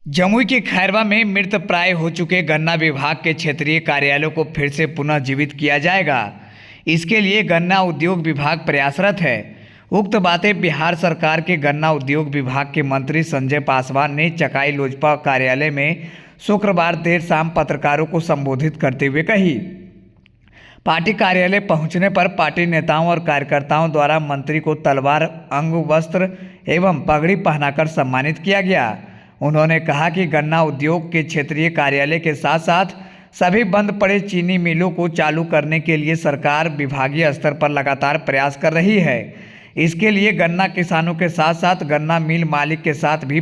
जमुई के खैरवा में मृत प्राय हो चुके गन्ना विभाग के क्षेत्रीय कार्यालयों को फिर से पुनः जीवित किया जाएगा। इसके लिए गन्ना उद्योग विभाग प्रयासरत है। उक्त बातें बिहार सरकार के गन्ना उद्योग विभाग के मंत्री संजय पासवान ने चकाई लोजपा कार्यालय में शुक्रवार देर शाम पत्रकारों को संबोधित करते हुए कही। पार्टी कार्यालय पहुंचने पर पार्टी नेताओं और कार्यकर्ताओं द्वारा मंत्री को तलवार, अंग वस्त्र एवं पगड़ी पहनाकर सम्मानित किया गया। उन्होंने कहा कि गन्ना उद्योग के क्षेत्रीय कार्यालय के साथ साथ सभी बंद पड़े चीनी मिलों को चालू करने के लिए सरकार विभागीय स्तर पर लगातार प्रयास कर रही है। इसके लिए गन्ना किसानों के साथ साथ गन्ना मिल मालिक के साथ भी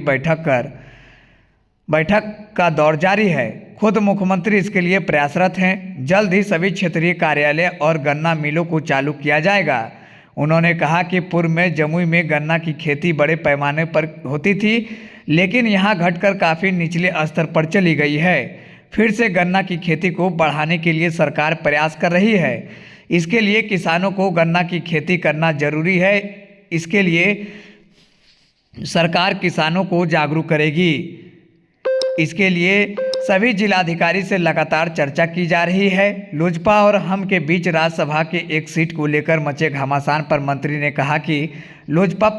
बैठक का दौर जारी है। खुद मुख्यमंत्री इसके लिए प्रयासरत हैं। जल्द ही सभी क्षेत्रीय कार्यालय और गन्ना मिलों को चालू किया जाएगा। उन्होंने कहा कि पूर्व में जमुई में गन्ना की खेती बड़े पैमाने पर होती थी, लेकिन यहां घटकर काफ़ी निचले स्तर पर चली गई है। फिर से गन्ना की खेती को बढ़ाने के लिए सरकार प्रयास कर रही है। इसके लिए किसानों को गन्ना की खेती करना जरूरी है। इसके लिए सरकार किसानों को जागरूक करेगी। इसके लिए सभी जिलाधिकारी से लगातार चर्चा की जा रही है। लोजपा और हम के बीच राज्यसभा के एक सीट को लेकर मचे घमासान पर मंत्री ने कहा कि लोजपा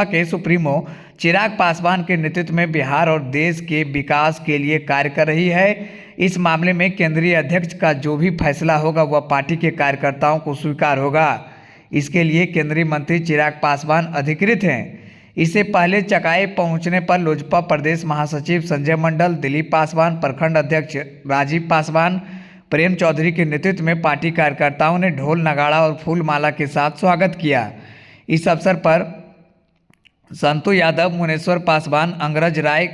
के सुप्रीमो चिराग पासवान के नेतृत्व में बिहार और देश के विकास के लिए कार्य कर रही है। इस मामले में केंद्रीय अध्यक्ष का जो भी फैसला होगा वह पार्टी के कार्यकर्ताओं को स्वीकार होगा। इसके लिए केंद्रीय मंत्री चिराग पासवान अधिकृत हैं। इससे पहले चकाई पहुंचने पर लोजपा प्रदेश महासचिव संजय मंडल, दिलीप पासवान, प्रखंड अध्यक्ष राजीव पासवान, प्रेम चौधरी के नेतृत्व में पार्टी कार्यकर्ताओं ने ढोल नगाड़ा और फूल माला के साथ स्वागत किया। इस अवसर पर संतू यादव, मुनेश्वर पासवान, अंग्रज राय,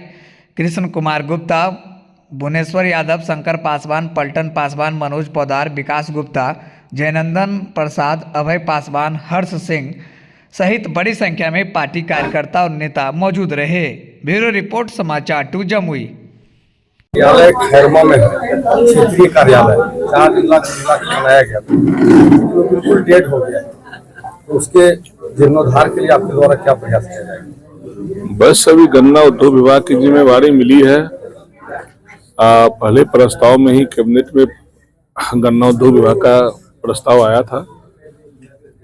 कृष्ण कुमार गुप्ता, भुवनेश्वर यादव, शंकर पासवान, पलटन पासवान, मनोज पौदार, विकास गुप्ता, जयनंदन प्रसाद, अभय पासवान, हर्ष सिंह सहित बड़ी संख्या में पार्टी कार्यकर्ता और नेता मौजूद रहे। ब्यूरो रिपोर्ट, समाचार 2 जमुई। कार्यालय खैरमा में क्षेत्रीय कार्यालय 4 लाख बनाया गया, तो बिल्कुल डेड हो गया। तो उसके जीर्णोद्धार के लिए आपके द्वारा क्या प्रयास किया जाएगा? बस अभी गन्ना उद्योग विभाग की जिम्मेवारी मिली है। पहले प्रस्ताव में ही कैबिनेट में गन्ना उद्योग विभाग का प्रस्ताव आया था।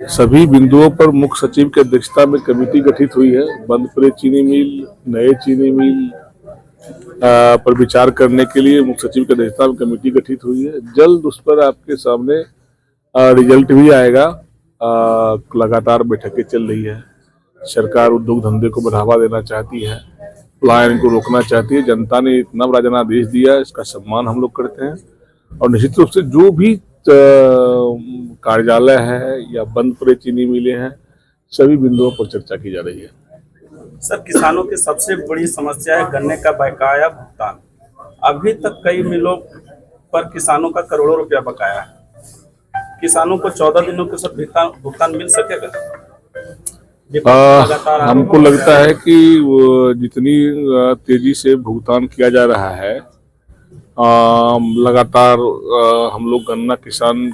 सभी बिंदुओं पर मुख्य सचिव की अध्यक्षता में कमेटी गठित हुई है। बंद पड़े चीनी मिल, नए चीनी मिल पर विचार करने के लिए मुख्य सचिव की अध्यक्षता में कमेटी गठित हुई है। जल्द उस पर आपके सामने रिजल्ट भी आएगा। लगातार बैठकें चल रही है। सरकार उद्योग धंधे को बढ़ावा देना चाहती है, पलायन को रोकना चाहती है। जनता ने इतना बड़ा जनादेश दिया, इसका सम्मान हम लोग करते हैं। और निश्चित रूप से जो भी कार्यालय है या बंद पड़े चीनी मिले हैं, सभी बिंदुओं पर चर्चा की जा रही है। सर, किसानों की सबसे बड़ी समस्या है गन्ने का बकाया भुगतान। अभी तक कई मिलों पर किसानों का करोड़ों रुपया बकाया है। किसानों को 14 दिनों के सब भुगतान मिल सकेगा? हमको लगता है कि जितनी तेजी से भुगतान किया जा रहा है, लगातार हम लोग गन्ना किसानों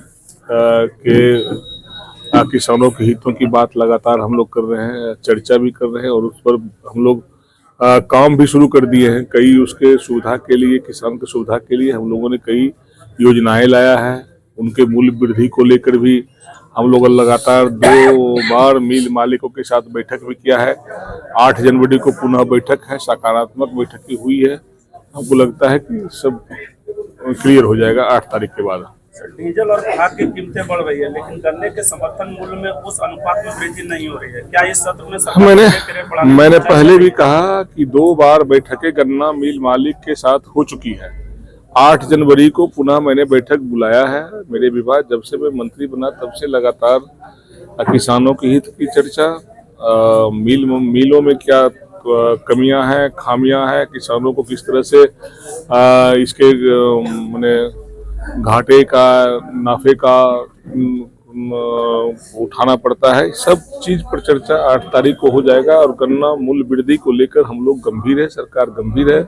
के हितों की बात लगातार हम लोग कर रहे हैं, चर्चा भी कर रहे हैं और उस पर हम लोग काम भी शुरू कर दिए हैं। कई उसके सुविधा के लिए, किसान की सुविधा के लिए हम लोगों ने कई योजनाएं लाया है। उनके मूल्य वृद्धि को लेकर भी हम लोग लगातार 2 बार मिल मालिकों के साथ बैठक भी किया है। 8 जनवरी को पुनः बैठक है, सकारात्मक बैठक की हुई है। हमको लगता है कि सब क्लियर हो जाएगा 8 तारीख के बाद। डीजल और खाद की कीमतें बढ़ रही है, लेकिन गन्ने के समर्थन मूल्य में उस अनुपात में वृद्धि नहीं हो रही है। क्या इस सत्र में मैंने पहले भी कहा कि 2 बार बैठकें गन्ना मिल मालिक के साथ हो चुकी है। 8 जनवरी को पुनः मैंने बैठक बुलाया है। मेरे विभाग जब से मैं मंत्री बना तब से लगातार किसानों के हित की चर्चा, मिलों में क्या कमियां हैं, खामियां हैं, किसानों को किस तरह से इसके माने घाटे का, नाफे का उठाना पड़ता है। सब चीज पर चर्चा 8 तारीख को हो जाएगा। और गन्ना मूल्य वृद्धि को लेकर हम लोग गंभीर है, सरकार गंभीर है।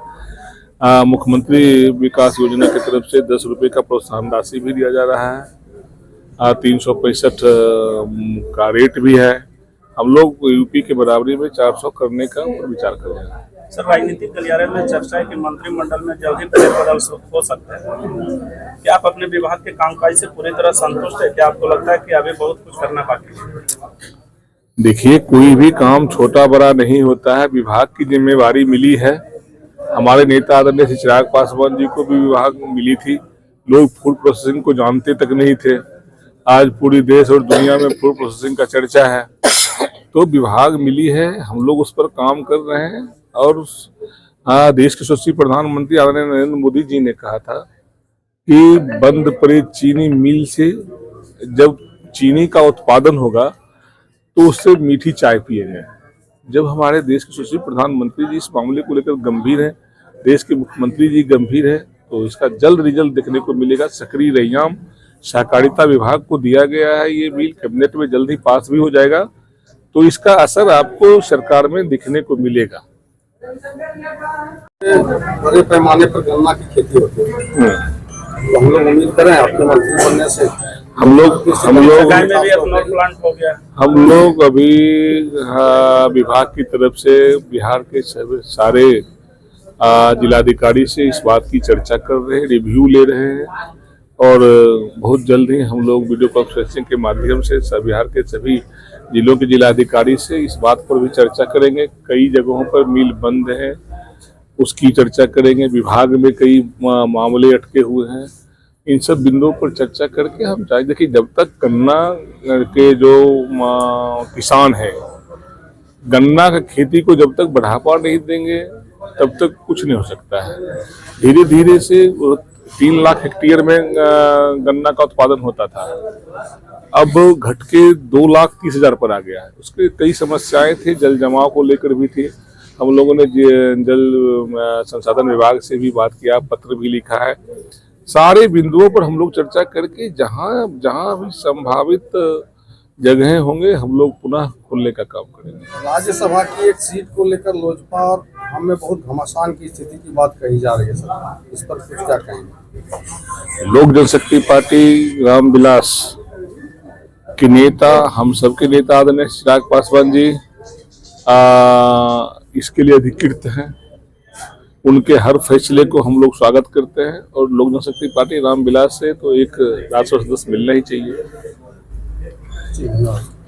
मुख्यमंत्री विकास योजना की तरफ से 10 रुपये का प्रोत्साहन राशि भी दिया जा रहा है। 365 का रेट भी है। हम लोग यूपी के बराबरी में 400 करने का विचार कर रहे हैं। सर, राजनीतिक गलियारे में चर्चा है कि मंत्रिमंडल में जल्द ही फेरबदल हो सकता है। क्या आप अपने विभाग के कामकाज से पूरी तरह संतुष्ट है? क्या आपको लगता है कि अभी बहुत कुछ करना बाकी है? देखिए, कोई भी काम छोटा बड़ा नहीं होता है। विभाग की जिम्मेवारी मिली है। हमारे नेता आदरणीय श्री चिराग पासवान जी को भी विभाग मिली थी। लोग फूड प्रोसेसिंग को जानते तक नहीं थे। आज पूरी देश और दुनिया में फूड प्रोसेसिंग का चर्चा है। तो विभाग मिली है, हम लोग उस पर काम कर रहे हैं। और देश के यशस्वी प्रधानमंत्री आदरणीय नरेंद्र मोदी जी ने कहा था कि बंद पड़े चीनी मिल से जब चीनी का उत्पादन होगा तो उससे मीठी चाय पिएंगे। जब हमारे देश के यशस्वी प्रधानमंत्री जी इस मामले को लेकर गंभीर हैं, देश के मुख्यमंत्री जी गंभीर हैं, तो इसका जल्द रिजल्ट देखने को मिलेगा। सक्रिय रैयाम सहकारिता विभाग को दिया गया है। ये बिल कैबिनेट में जल्द ही पास भी हो जाएगा, तो इसका असर आपको सरकार में दिखने को मिलेगा। बड़े पैमाने पर गन्ना की खेती होती है, तो हम लोग उम्मीद करें आपके मंत्री बनने से हम लोग में भी एथेनॉल प्लांट हो गया। हम लोग अभी विभाग की तरफ से बिहार के सारे जिलाधिकारी से इस बात की चर्चा कर रहे हैं, रिव्यू ले रहे हैं। और बहुत जल्द ही हम लोग वीडियो कॉन्फ्रेंसिंग के माध्यम से बिहार के सभी जिलों के जिलाधिकारी से इस बात पर भी चर्चा करेंगे। कई जगहों पर मिल बंद है, उसकी चर्चा करेंगे। विभाग में कई मामले अटके हुए हैं, इन सब बिंदुओं पर चर्चा करके हम चाहे। देखिए, जब तक गन्ना के जो किसान है, गन्ना की खेती को जब तक बढ़ावा नहीं देंगे तब तक कुछ नहीं हो सकता है। धीरे धीरे से 3 लाख हेक्टेयर में गन्ना का उत्पादन होता था, अब घट के 2,30,000 पर आ गया है। उसके कई समस्याएं थी, जल जमाव को लेकर भी थी। हम लोगों ने जल संसाधन विभाग से भी बात किया, पत्र भी लिखा है। सारे बिंदुओं पर हम लोग चर्चा करके जहां भी संभावित जगहें होंगे हम लोग पुनः खोलने का काम करेंगे। राज्यसभा की एक सीट को लेकर लोजपा और हमें बहुत घमासान की स्थिति की बात कही जा रही है सर, इस पर कुछ क्या कहेंगे? लोक जनशक्ति पार्टी रामविलास के नेता, हम सबके नेता आदरणीय चिराग पासवान जी इसके लिए अधिकृत हैं। उनके हर फैसले को हम लोग स्वागत करते हैं। और लोक जनशक्ति पार्टी रामविलास से तो एक राष्ट्रीय सदस्य मिलना ही चाहिए। जी धन्यवाद।